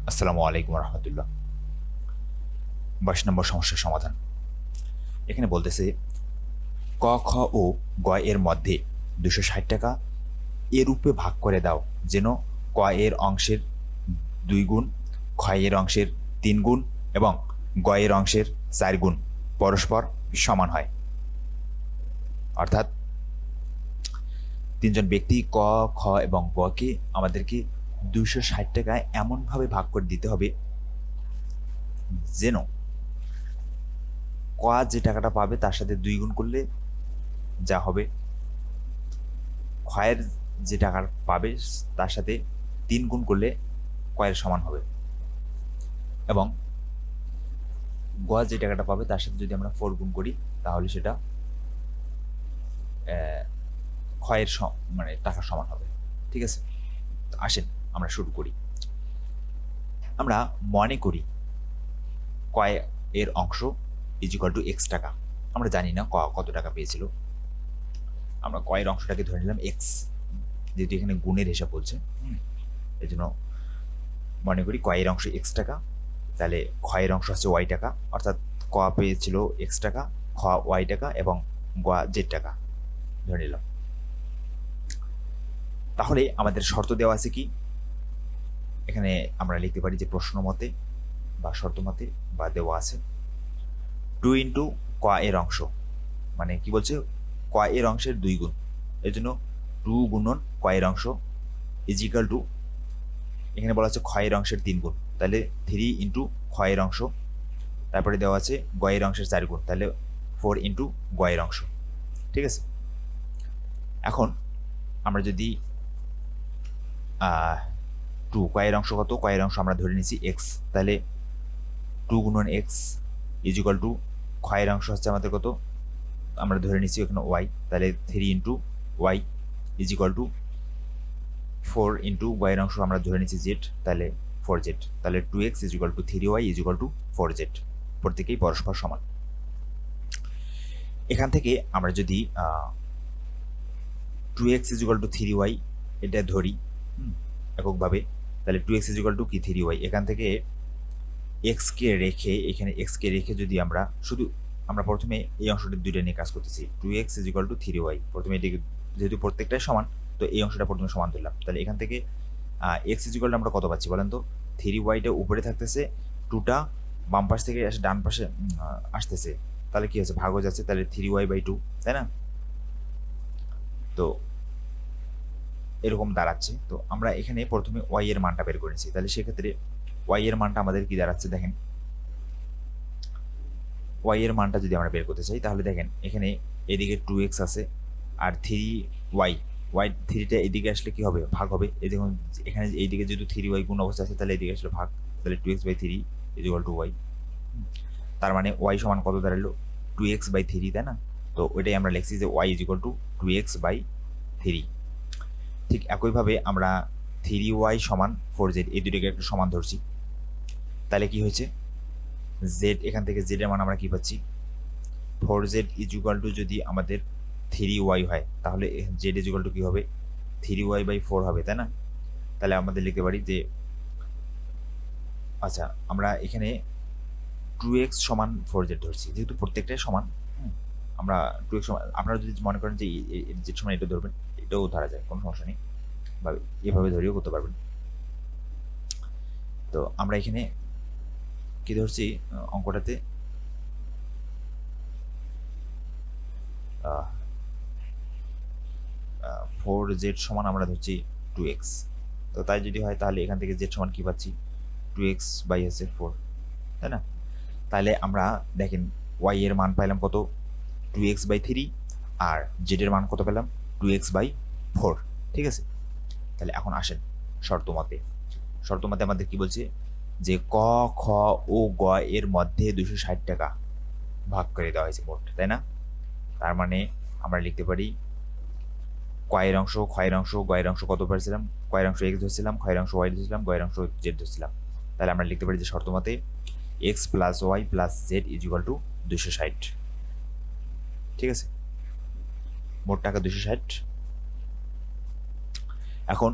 আসসালামু আলাইকুম রহমতুল্লাহ। 22 নম্বর সমস্যার সমাধান। এখানে বলতেছে ক, খ ও গ এর মধ্যে 260 টাকা এরূপে ভাগ করে দাও যেন ক এর অংশের 2 গুণ, খ এর অংশের 3 গুণ এবং গ এর অংশের 4 গুণ পরস্পর সমান হয়। অর্থাৎ তিনজন ব্যক্তি ক, খ এবং গকে আমাদেরকে 260 টাকায় এমনভাবে ভাগ করে দিতে হবে যেন ক যে টাকাটা পাবে তার সাথে 2 গুণ করলে যা হবে, ক্ষয়ের যে টাকা পাবে তার সাথে 3 গুণ করলে কয়ের সমান হবে, এবং গ যে টাকাটা পাবে তার সাথে যদি আমরা 4 গুণ করি তাহলে সেটা ক্ষয়ের মানে টাকার সমান হবে। ঠিক আছে, তো আসেন আমরা শুরু করি। আমরা মনে করি কয় এর অংশ ইজিক্যাল টু এক্স টাকা। আমরা জানি না কত টাকা পেয়েছিল, আমরা কয়ের অংশটাকে ধরে নিলাম এক্স, যেহেতু এখানে গুণের হিসাব বলছে। এই জন্য মনে করি কয়ের অংশ এক্স টাকা, তাহলে ক্ষয়ের অংশ হচ্ছে ওয়াই টাকা, অর্থাৎ ক পেয়েছিল এক্স টাকা, খ ওয়াই টাকা এবং গ জেড টাকা ধরে নিলাম। তাহলে আমাদের শর্ত দেওয়া আছে কি, এখানে আমরা লিখতে পারি যে প্রশ্ন মতে বা শর্ত মতে বা দেওয়া আছে 2 ইন্টু ক এর অংশ, মানে কি বলছে, ক এর অংশের 2 গুণ, এই জন্য 2 গুণন ক এর অংশ ইজিক্যাল টু, এখানে বলা হচ্ছে ক্ষয়ের অংশের 3 গুণ, তাহলে 3 ইন্টু ক্ষয়ের অংশ, তারপরে দেওয়া আছে গয়ের অংশের 4 গুণ, তাহলে 4 ইন্টু গয়ের অংশ। ঠিক আছে, এখন আমরা যদি 2 কয়ের অংশ কত, কয়ের অংশ আমরা ধরে নিচ্ছি এক্স, তাহলে 2 গুণন এক্স ইজিক্যাল টু ক্ষয়ের অংশ হচ্ছে আমাদের কত, আমরা ধরে নিচ্ছি এখানে ওয়াই, তাহলে 3 into Y equal to 4 into ওয়াইয়ের অংশ আমরা ধরে নিচ্ছি জেড, তাহলে 4z, তাহলে 2x is equal two 3y is equal two 4z, প্রত্যেকেই পরস্পর সমান। এখান থেকে আমরা যদি 2x ইজিক্যাল টু 3y এটা ধরি এককভাবে, তাহলে 2x ইজিক্যাল টু কি 3y, এখান থেকে x কে রেখে, এখানে x কে রেখে যদি আমরা শুধু, আমরা প্রথমে এই অংশটা দুইটা নিয়ে কাজ করতেছি, 2x ইজিক্যাল টু 3y, প্রথমে এটিকে যেহেতু প্রত্যেকটাই সমান তো এই অংশটা প্রথমে সমান ধরলাম, তাহলে এখান থেকে এক্স ইজিক্যাল আমরা কত পাচ্ছি বলেন তো, 3yটা উপরে থাকতেছে, 2টা বাম পাশ থেকে এসে ডান পাশে আসতেছে, তাহলে কি হচ্ছে, ভাগ হয়ে যাচ্ছে, তাহলে 3y/2, তাই না? তো এরকম দাঁড়াচ্ছে। তো আমরা এখানে প্রথমে ওয়াই এর মানটা বের করেছি, তাহলে সেক্ষেত্রে ওয়াই এর মানটা আমাদের কি দাঁড়াচ্ছে দেখেন, ওয়াই এর মানটা যদি আমরা বের করতে চাই তাহলে দেখেন এখানে এদিকে 2x আছে আর 3y, ওয়াই 3টা এদিকে আসলে কি হবে, ভাগ হবে। এই দেখুন এখানে এইদিকে যেহেতু 3y গুণ অবস্থা আছে তাহলে এদিকে আসলে ভাগ, তাহলে 2x/3 ইকুয়াল টু y, তার মানে y সমান কত দাঁড়ালো, 2x/3, তাই না? তো ওইটাই আমরা লিখছি যে y ইকুয়াল টু 2x/3। ঠিক একইভাবে আমরা 3y সমান 4z, এই দুটোকে একটু সমান ধরছি, তাহলে কি হয়েছে, z, এখান থেকে z এর মান আমরা কি পাচ্ছি, 4z ইকুয়াল টু যদি আমাদের 3y হয় তাহলে z ইকুয়াল টু কি হবে, 3y/4 হবে, তাই না? তাহলে আমাদের লিখতে পারি যে, আচ্ছা আমরা এখানে 2x সমান 4z ধরছি, যেহেতু প্রত্যেকটাই সমান, আমরা 2x সমান, আপনারা যদি মনে করেন যে z সমান এটা ধরবেন, এটাও ধরা যায়, কোনো সমস্যা নেই, বা এভাবে ধরেও করতে পারবেন। তো আমরা এখানে কি ধরছি অঙ্কটাতে, 4z সমান আমরা ধরছি 2x, তো তাই যদি হয় তাহলে এখান থেকে z সমান কি পাচ্ছি, 2x/4, তাই না? তাহলে আমরা দেখেন y এর মান পাইলাম কত, 2x/3, আর z এর মান কত পেলাম, 2x/4। ঠিক আছে, তাহলে এখন আসেন শর্ত মতে, শর্ত মতে আমাদের কি বলছে যে ক, খ ও গ এর মধ্যে 260 টাকা ভাগ করে দেওয়া হয়েছে মোট, তাই না? তার মানে আমরা লিখতে পারি কয়ের অংশ, ক্ষয়ের অংশ, গয়ের অংশ কত পারছিলাম, কয়ের অংশ এক্স ধরছিলাম, ক্ষয়ের অংশ ওয়াই ধরছিলাম, গয়ের অংশ জেড ধরছিলাম। তাহলে আমরা লিখতে পারি যে শর্ত মতে X plus Y plus Z equal to 260। ঠিক আছে, মোট টাকা 260। এখন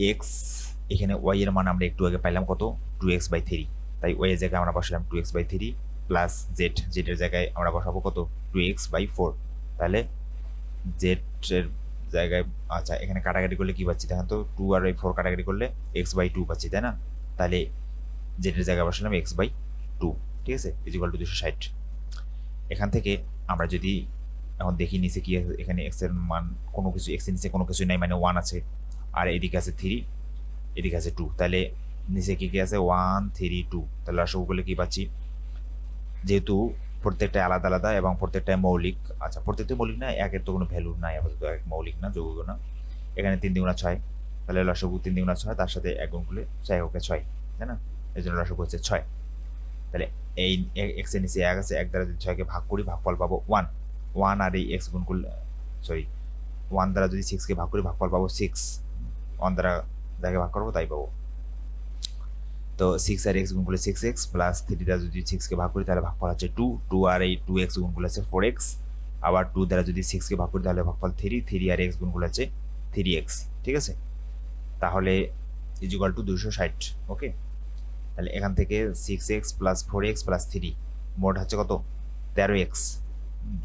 এক্স, এখানে ওয়াই এর মান আমরা একটু আগে পাইলাম কত 2x/3, তাই ওয়াই এর জায়গায় আমরা বসালাম 2x/3 প্লাস জেড এর জায়গায় আমরা বসাবো কত 2x/4। তাহলে জেড এর জায়গায় আচ্ছা এখানে কাটাকাটি করলে কি পাচ্ছি দেখেন তো 2 আর 4 কাটাকাটি করলে x/2 পাচ্ছি, তাই না? তাহলে জেড এর জায়গায় বসালাম x/2, ঠিক আছে, ইকুয়াল টু 260। এখান থেকে আমরা যদি এখন দেখি নিচে কি আছে, এখানে x এর মান কোনো কিছু x এর নিচে কোনো কিছু নাই, মানে 1 আছে, আর এদিকে আছে 3, এদিকে আছে 2, তাহলে নিচে কি কি আছে 1 3 2, তাহলে লসাগু কি পাচ্ছি, যেহেতু প্রত্যেকটা আলাদা আলাদা এবং প্রত্যেকটাই মৌলিক, আচ্ছা প্রত্যেকটা মৌলিক না, একের তো কোনো ভ্যালু নাই আপাতত, এক মৌলিক না, যৌগ না। এখানে 3 দুগুণা 6, তাহলে লসাগু 3 দুগুণা 6, তার সাথে এক গুণ করলে 6 একে 6, তাই না? এই জন্য লসাগু হচ্ছে 6। তাহলে এই x এর নিচে 1 আছে, 1 দ্বারা যদি 6 কে ভাগ করি ভাগফল পাবো 1, 1 আর এই x গুণ করলে সরি 1 দ্বারা যদি 6 কে ভাগ করি ভাগফল পাবো 6, 1 দ্বারা যাকে ভাগ করবো তাই পাবো। তো 6 আর x গুণ করলে 6x প্লাস 3 দ্বারা যদি 6 কে ভাগ করি তাহলে ভাগফল হচ্ছে 2, 2 আর এই 2x গুণ করলে আছে 4x, আবার 2 দ্বারা যদি 6 কে ভাগ করি তাহলে ভাগফল 3, 3 আর x গুণ করলে আছে 3x, ঠিক আছে? তাহলে ইকুয়াল টু 260। ওকে, তাহলে এখান থেকে 6x প্লাস 4x প্লাস 3 মোট হচ্ছে কত 13x,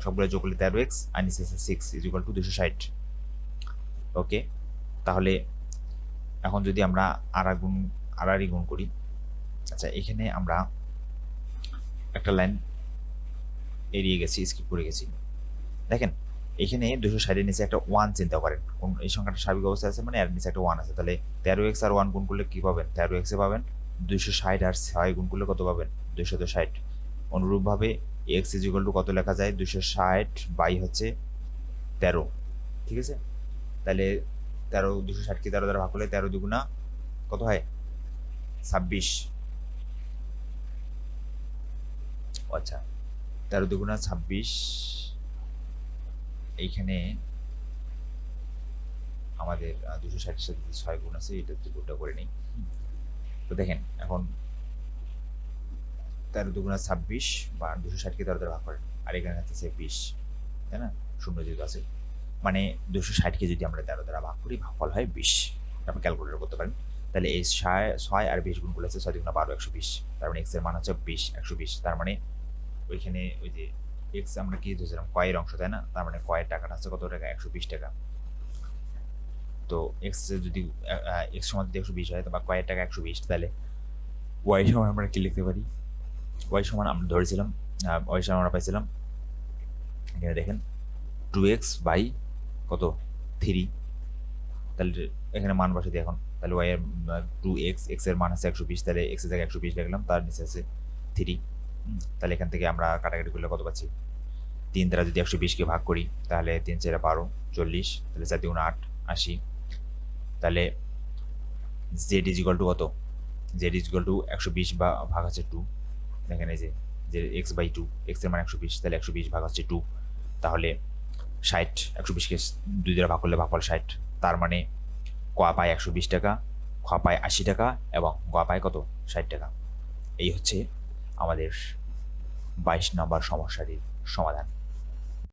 সবগুলো যোগ করলে 13x আর নিচে আছে 6 ইকুয়াল টু 260। ওকে, তাহলে এখন যদি আমরা আড়াআড়ি গুণ করি, আচ্ছা এখানে আমরা একটা লাইন এড়িয়ে গেছি, স্কিপ করে গেছি। দেখেন এখানে 260 এর নিচে একটা 1 চিন্তা করেন, কোন এই সংখ্যাটা স্বাভাবিক অবস্থায় আছে, মানে এর নিচে একটা 1 আছে, তাহলে 13x আর 1 গুণ করলে কি পাবেন 13x এ পাবেন, 260 আর 6 গুণ করলে কত পাবেন 260। অনুরূপভাবে x ইকুয়াল টু কত লেখা যায় 260 বাই হচ্ছে 13, ঠিক আছে? তাহলে 13 260 কে 13 দ্বারা ভাগ করলে 13 দুগুণা কত হয় 26, আচ্ছা 13 দুগুণা 26, এইখানে আমাদের 260 সাথে 6 গুণ আছে, এটা যদি গুণটা করে নেই। তো দেখেন এখন 13 দুগুণা 26 বা 260 কে 13 দ্বারা ভাগ করেন, আর এখানে আছে 20, তাই না? শূন্য যেহেতু আছে, মানে 260 কে যদি আমরা 13 দ্বারা ভাগ করি ভাগফল হয় 20, আপনি ক্যালকুলেটর করতে পারেন। তাহলে এই 6 আর 20 গুণ করলে আছে 6 দুগুণা 12 120, তার মানে x এর মান হচ্ছে 20 120, তার মানে ওইখানে ওই যে x আমরা কি ধরেছিলাম কয়ের অংশ, তাই না? তার মানে কয়ের টাকাটা আছে কত টাকা 120 টাকা। তো x যদি x সমান যদি 120 হয় বা কয়ের টাকা 120, তাহলে y সমান আমরা কি লিখতে পারি, y সমান আমরা ধরেছিলাম y সমান আমরা পাইছিলাম এখানে দেখেন 2x বাই কত 3, তাহলে এখানে মান বসে দিই এখন, তাহলে y এর 2x, x এর মান আছে 120, তাহলে x এর জায়গায় 120 লিখলাম, তার নিচে আছে 3, তাহলে এখান থেকে আমরা কাটাকাটি করলে কত পাচ্ছি 3 দ্বারা যদি 120 কে ভাগ করি তাহলে 3 4 12 40, তাহলে 4 2 8 80, তাহলে z ইকুয়াল টু কত z ইকুয়াল টু 120 বা ভাগ আছে 2, দেখেন এই যে x/2, x এর মান 120, তাহলে 120 ভাগ হচ্ছে 2, তাহলে 60, 120 কে 2 দ্বারা ভাগ করলে ভাগফল 60, তার মানে ক পায় 120 টাকা, খ পায় 80 টাকা এবং গ পায় কত 60 টাকা। এই হচ্ছে আমাদের 22 নম্বর সমস্যাটির সমাধান।